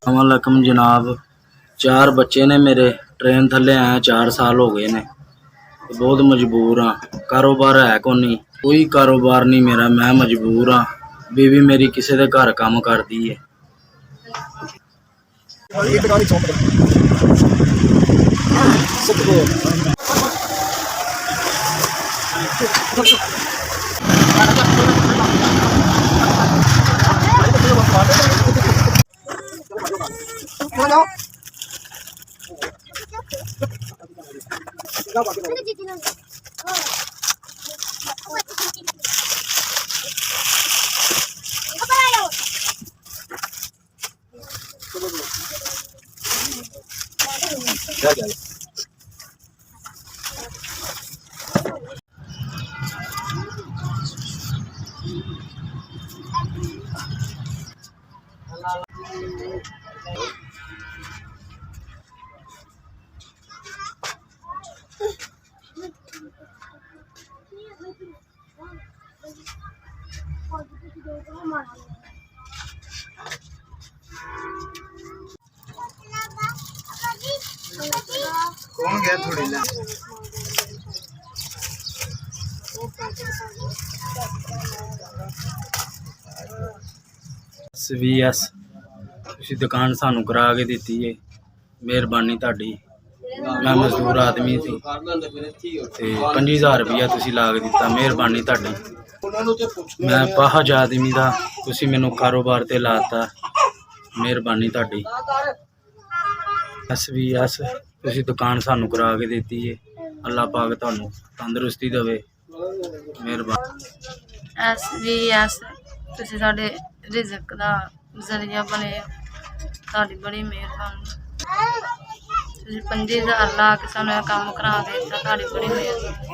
अलैकुम जनाब। 4 बच्चे ने मेरे, ट्रेन थले आया 4 साल हो गए ने। बहुत मजबूर हाँ, कारोबार है कोई कारोबार नहीं मेरा, मैं मजबूर हाँ। बीवी मेरी किसी के घर काम करती है। कौन गया थोड़ी ना SVS ਤੁਸੀਂ ਦੁਕਾਨ ਸਾਨੂੰ ਕਰਾ ਕੇ ਦਿੱਤੀ ਹੈ, ਮਿਹਰਬਾਨੀ ਤੁਹਾਡੀ। मैं मजदूर आदमी सी ते 5000 रुपया तुसी ला के दिता, मेहरबानी तुहाडी। मैं पाहज आदमी दा, तुसी मैनू कारोबार ते लाता, मेहरबानी तुहाडी। SVS तुसी दुकान सानू करा के देती है, अल्लाह पाक तुहानू तंदुरुस्ती देवे, मेहरबानी। SVS तुसी साडे रिज़क दा जरिया बने, तुहाडी बड़ी मेहरबानी। 50,000 ला के सानू काम करा देता, तुहाडी बड़ी मेहरबानी।